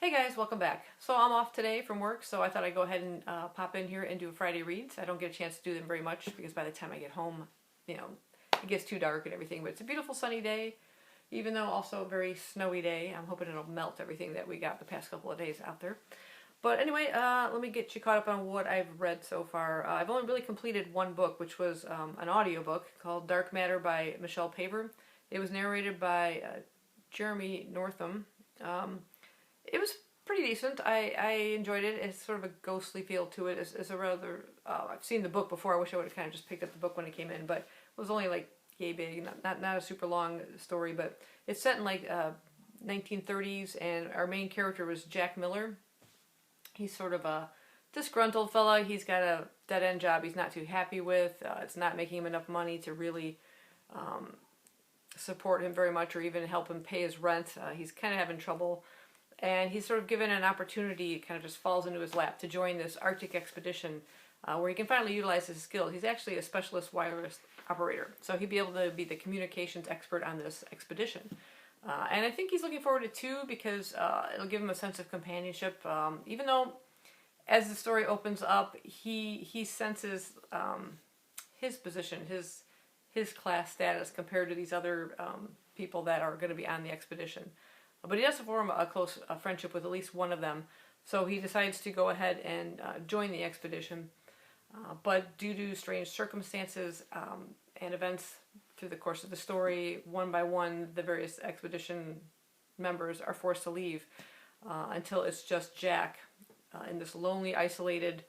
Hey guys, welcome back. So I'm off today from work, so I thought I'd go ahead and pop in here and do a Friday reads. I don't get a chance to do them very much because by the time I get home, you know, it gets too dark and everything. But it's a beautiful sunny day, even though also a very snowy day. I'm hoping it'll melt everything that we got the past couple of days out there. But anyway, let me get you caught up on what I've read so far. I've only really completed one book, which was an audiobook called Dark Matter by Michelle Paver. It was narrated by Jeremy Northam. It was pretty decent. I enjoyed it. It's sort of a ghostly feel to it. It's a rather... I've seen the book before. I wish I would have kind of just picked up the book when it came in, but it was only like yay big. Not a super long story, but it's set in like 1930s, and our main character was Jack Miller. He's sort of a disgruntled fella. He's got a dead-end job he's not too happy with. It's not making him enough money to really support him very much or even help him pay his rent. He's kind of having trouble. And he's sort of given an opportunity, it kind of just falls into his lap, to join this Arctic expedition where he can finally utilize his skills. He's actually a specialist wireless operator, so he'd be able to be the communications expert on this expedition. And I think he's looking forward to it too because it'll give him a sense of companionship. Even though, as the story opens up, he senses his position, his class status compared to these other people that are going to be on the expedition. But he does form a close friendship with at least one of them, so he decides to go ahead and join the expedition. But due to strange circumstances and events through the course of the story, one by one, the various expedition members are forced to leave until it's just Jack in this lonely, isolated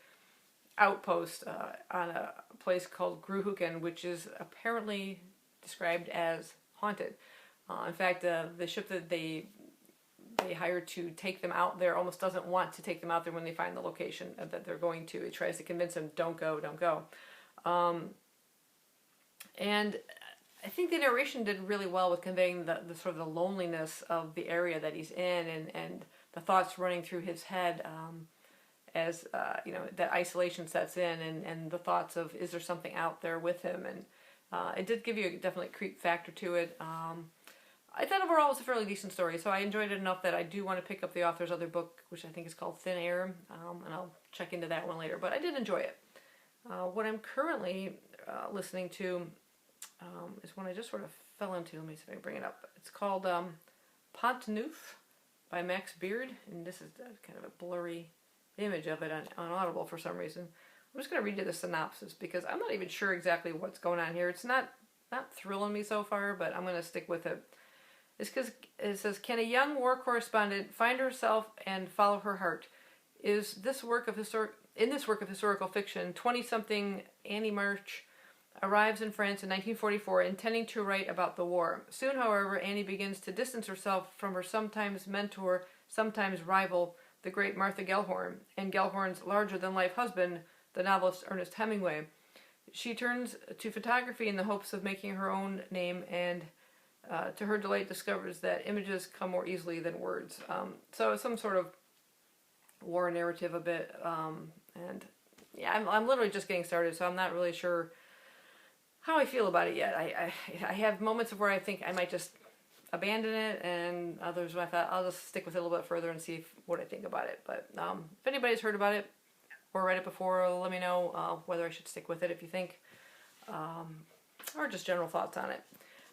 outpost on a place called Gruhuken, which is apparently described as haunted. In fact, the ship that they hired to take them out there almost doesn't want to take them out there when they find the location that they're going to. It tries to convince them, don't go, don't go. And I think the narration did really well with conveying the sort of the loneliness of the area that he's in and the thoughts running through his head as you know, that isolation sets in and the thoughts of, is there something out there with him? And it did give you a definitely creep factor to it. I thought overall it was a fairly decent story, so I enjoyed it enough that I do want to pick up the author's other book, which I think is called Thin Air, and I'll check into that one later, but I did enjoy it. What I'm currently listening to is one I just sort of fell into. Let me see if I can bring it up. It's called Pont Neuf by Max Beard, and this is kind of a blurry image of it on Audible for some reason. I'm just going to read you the synopsis because I'm not even sure exactly what's going on here. It's not thrilling me so far, but I'm going to stick with it. It's because it says, can a young war correspondent find herself and follow her heart? In this work of historical fiction, 20-something Annie March arrives in France in 1944 intending to write about the war. Soon, however, Annie begins to distance herself from her sometimes mentor, sometimes rival, the great Martha Gellhorn, and Gellhorn's larger-than-life husband, the novelist Ernest Hemingway. She turns to photography in the hopes of making her own name and to her delight discovers that images come more easily than words. So it's some sort of war narrative a bit, and yeah, I'm literally just getting started, so I'm not really sure how I feel about it yet. I have moments of where I think I might just abandon it, and others where I thought I'll just stick with it a little bit further and see what I think about it. But if anybody's heard about it or read it before, let me know whether I should stick with it if you think, or just general thoughts on it.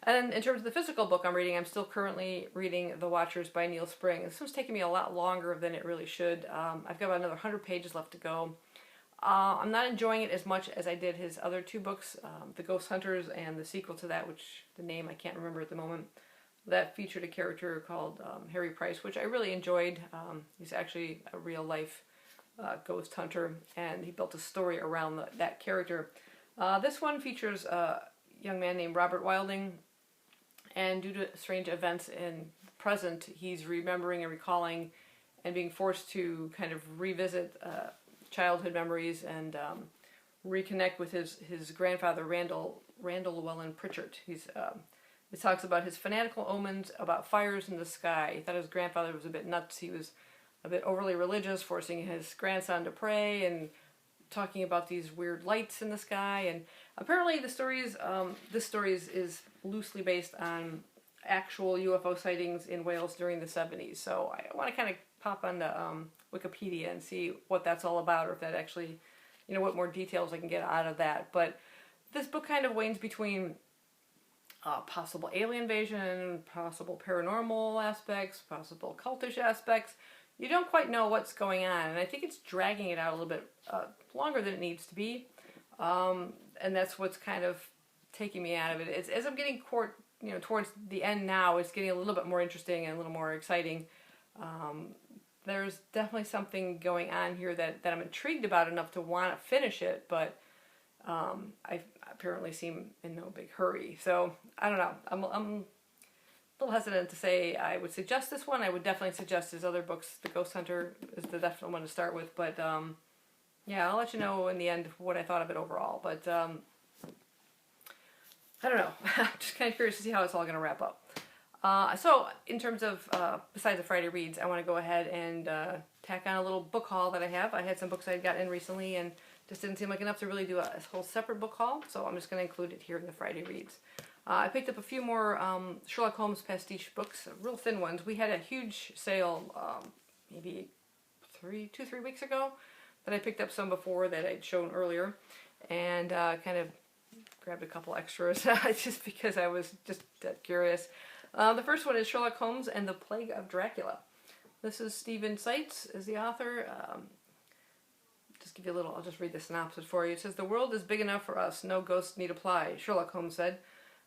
And in terms of the physical book I'm reading, I'm still currently reading The Watchers by Neil Spring. This one's taking me a lot longer than it really should. I've got about another 100 pages left to go. I'm not enjoying it as much as I did his other two books, The Ghost Hunters and the sequel to that, which the name I can't remember at the moment. That featured a character called Harry Price, which I really enjoyed. He's actually a real-life ghost hunter, and he built a story around that character. This one features a young man named Robert Wilding, and due to strange events in the present, he's remembering and recalling and being forced to kind of revisit childhood memories and reconnect with his grandfather, Randall Llewellyn Pritchard. It talks about his fanatical omens about fires in the sky. He thought his grandfather was a bit nuts. He was a bit overly religious, forcing his grandson to pray and talking about these weird lights in the sky. And apparently this story is loosely based on actual UFO sightings in Wales during the 70s. So I want to kind of pop on the Wikipedia and see what that's all about, or if that actually, what more details I can get out of that. But this book kind of wanes between possible alien invasion, possible paranormal aspects, possible cultish aspects. You don't quite know what's going on, and I think it's dragging it out a little bit longer than it needs to be. And that's what's kind of taking me out of it. As I'm getting towards the end now, it's getting a little bit more interesting and a little more exciting. There's definitely something going on here that I'm intrigued about enough to want to finish it, but I apparently seem in no big hurry. So I don't know. I'm a little hesitant to say I would suggest this one. I would definitely suggest his other books. The Ghost Hunter is the definite one to start with, but yeah, I'll let you know in the end what I thought of it overall. But I don't know. I'm just kind of curious to see how it's all going to wrap up. So in terms of, besides the Friday reads, I want to go ahead and tack on a little book haul that I have. I had some books I had gotten in recently and just didn't seem like enough to really do a whole separate book haul, so I'm just going to include it here in the Friday reads. I picked up a few more Sherlock Holmes pastiche books, real thin ones. We had a huge sale maybe 3 weeks ago. But I picked up some before that I'd shown earlier, and kind of grabbed a couple extras just because I was just curious. The first one is Sherlock Holmes and the Plague of Dracula. This is Stephen Seitz is the author. Just give you a little, I'll just read the synopsis for you. It says, "The world is big enough for us, no ghosts need apply," Sherlock Holmes said.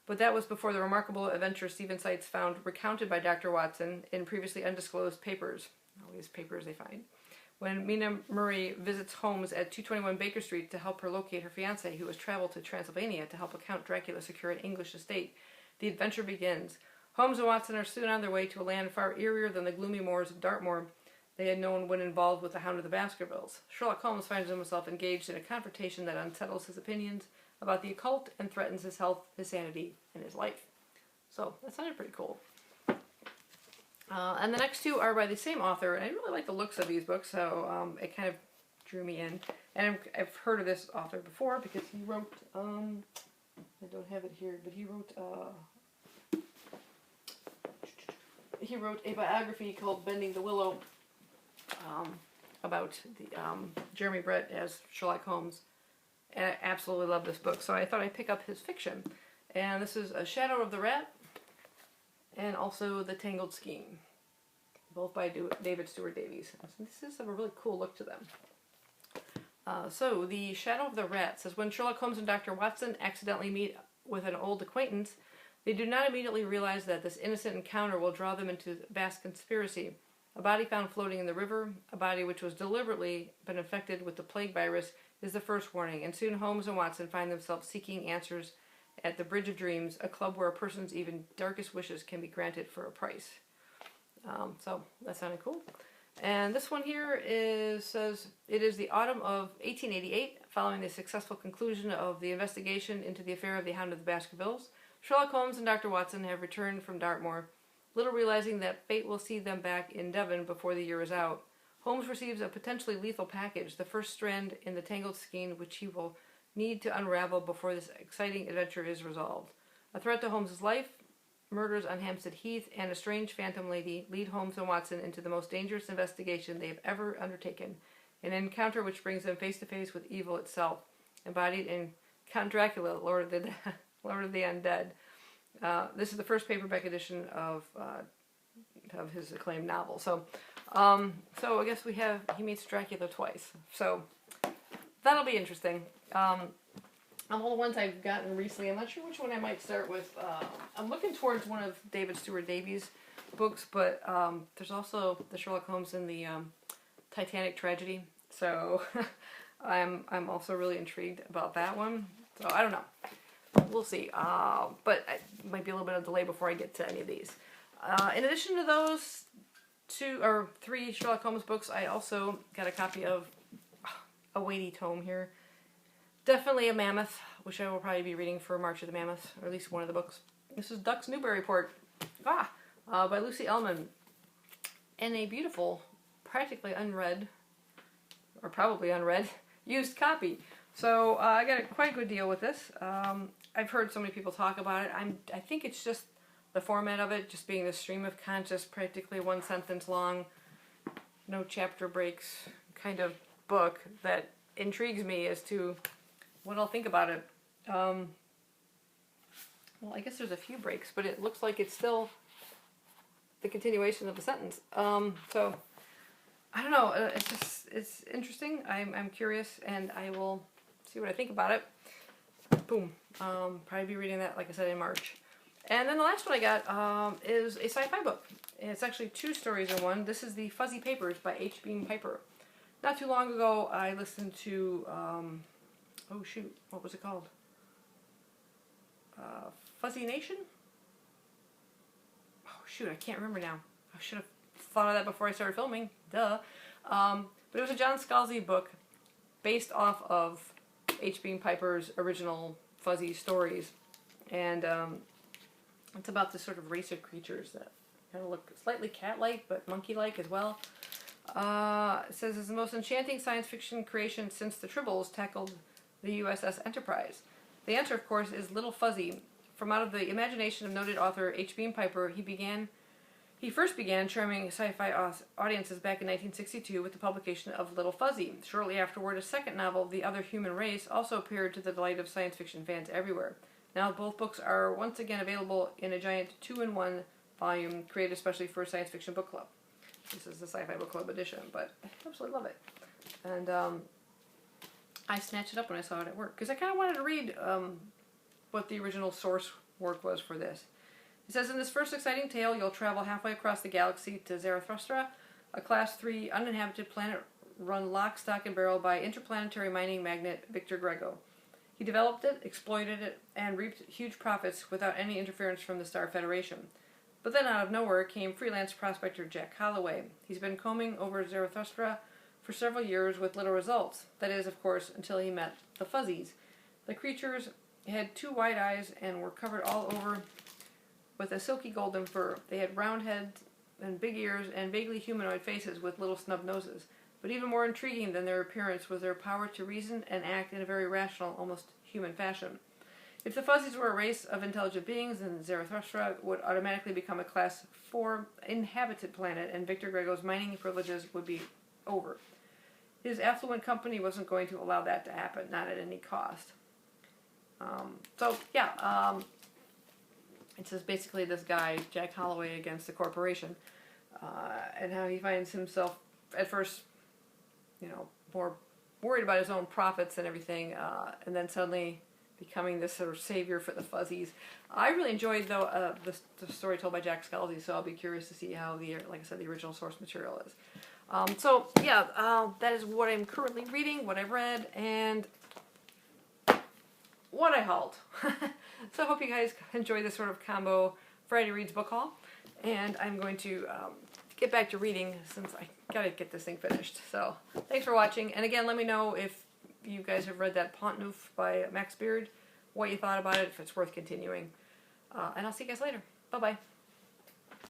But that was before the remarkable adventure Stephen Seitz found recounted by Dr. Watson in previously undisclosed papers. All these papers they find. When Mina Murray visits Holmes at 221 Baker Street to help her locate her fiancé, who has traveled to Transylvania to help Count Dracula secure an English estate, the adventure begins. Holmes and Watson are soon on their way to a land far eerier than the gloomy moors of Dartmoor they had known when involved with the Hound of the Baskervilles. Sherlock Holmes finds himself engaged in a confrontation that unsettles his opinions about the occult and threatens his health, his sanity, and his life. So, that sounded pretty cool. And the next two are by the same author, and I really like the looks of these books, so it kind of drew me in. And I've heard of this author before because he wrote, I don't have it here, but he wrote a biography called Bending the Willow about the Jeremy Brett as Sherlock Holmes. And I absolutely love this book, so I thought I'd pick up his fiction. And this is A Shadow of the Rat, and also The Tangled Skein, both by David Stuart Davies. This is a really cool look to them. So, The Shadow of the Rat says, when Sherlock Holmes and Dr. Watson accidentally meet with an old acquaintance, they do not immediately realize that this innocent encounter will draw them into a vast conspiracy. A body found floating in the river, a body which was deliberately been infected with the plague virus, is the first warning, and soon Holmes and Watson find themselves seeking answers at the Bridge of Dreams, a club where a person's even darkest wishes can be granted for a price. So that sounded cool. And this one here says, it is the autumn of 1888, following the successful conclusion of the investigation into the affair of the Hound of the Baskervilles. Sherlock Holmes and Dr. Watson have returned from Dartmoor, little realizing that fate will see them back in Devon before the year is out. Holmes receives a potentially lethal package, the first strand in the tangled skein which he will need to unravel before this exciting adventure is resolved. A threat to Holmes' life, murders on Hampstead Heath, and a strange phantom lady lead Holmes and Watson into the most dangerous investigation they have ever undertaken, an encounter which brings them face to face with evil itself, embodied in Count Dracula, Lord of the Undead. This is the first paperback edition of his acclaimed novel. So I guess he meets Dracula twice. So that'll be interesting. All the ones I've gotten recently, I'm not sure which one I might start with. I'm looking towards one of David Stuart Davies' books, but there's also the Sherlock Holmes and the Titanic tragedy. So I'm also really intrigued about that one. So I don't know. We'll see. But it might be a little bit of delay before I get to any of these. In addition to those 2 or 3 Sherlock Holmes books, I also got a copy of a weighty tome here. Definitely a mammoth, which I will probably be reading for March of the Mammoth, or at least one of the books. This is Ducks Newburyport, by Lucy Ellmann, and a beautiful, practically unread, or probably unread, used copy. So I got quite a good deal with this. I've heard so many people talk about it. I think it's just the format of it, just being the stream of conscious, practically one sentence long no chapter breaks kind of book that intrigues me as to what I'll think about it. Well, I guess there's a few breaks, but it looks like it's still the continuation of the sentence. So I don't know. It's interesting. I'm curious, and I will see what I think about it. Boom. Probably be reading that, like I said, in March. And then the last one I got is a sci-fi book. It's actually 2 stories in one. This is The Fuzzy Papers by H. Beam Piper. Not too long ago, I listened to, oh shoot, what was it called? Fuzzy Nation? Oh shoot, I can't remember now. I should have thought of that before I started filming. Duh. But it was a John Scalzi book based off of H. Beam Piper's original Fuzzy stories. And it's about this sort of race of creatures that kind of look slightly cat-like, but monkey-like as well. It says it's the most enchanting science fiction creation since the Tribbles tackled the USS Enterprise. The answer, of course, is Little Fuzzy. From out of the imagination of noted author H. Beam Piper, he first began charming sci-fi audiences back in 1962 with the publication of Little Fuzzy. Shortly afterward, a second novel, The Other Human Race, also appeared to the delight of science fiction fans everywhere. Now both books are once again available in a giant 2-in-1 volume created especially for Science Fiction Book Club. This is the Sci-Fi Book Club edition, but I absolutely love it. And I snatched it up when I saw it at work, because I kind of wanted to read what the original source work was for this. It says, in this first exciting tale, you'll travel halfway across the galaxy to Zarathustra, a Class 3 uninhabited planet run lock, stock, and barrel by interplanetary mining magnate Victor Grego. He developed it, exploited it, and reaped huge profits without any interference from the Star Federation. But then out of nowhere came freelance prospector Jack Holloway. He's been combing over Zarathustra for several years with little results. That is, of course, until he met the Fuzzies. The creatures had 2 wide eyes and were covered all over with a silky golden fur. They had round heads and big ears and vaguely humanoid faces with little snub noses. But even more intriguing than their appearance was their power to reason and act in a very rational, almost human fashion. If the Fuzzies were a race of intelligent beings, then Zarathustra would automatically become a Class 4 inhabited planet, and Victor Grego's mining privileges would be over. His affluent company wasn't going to allow that to happen, not at any cost. It says basically this guy, Jack Holloway, against the corporation, and how he finds himself at first, more worried about his own profits and everything, and then suddenly becoming this sort of savior for the Fuzzies. I really enjoyed, though, the story told by Jack Scalzi, so I'll be curious to see how like I said, the original source material is. That is what I'm currently reading, what I've read, and what I hauled. So I hope you guys enjoy this sort of combo Friday Reads book haul, and I'm going to get back to reading since I gotta get this thing finished. So thanks for watching, and again, let me know if you guys have read that Pont Neuf by Max Beard, what you thought about it, if it's worth continuing, and I'll see you guys later. Bye bye.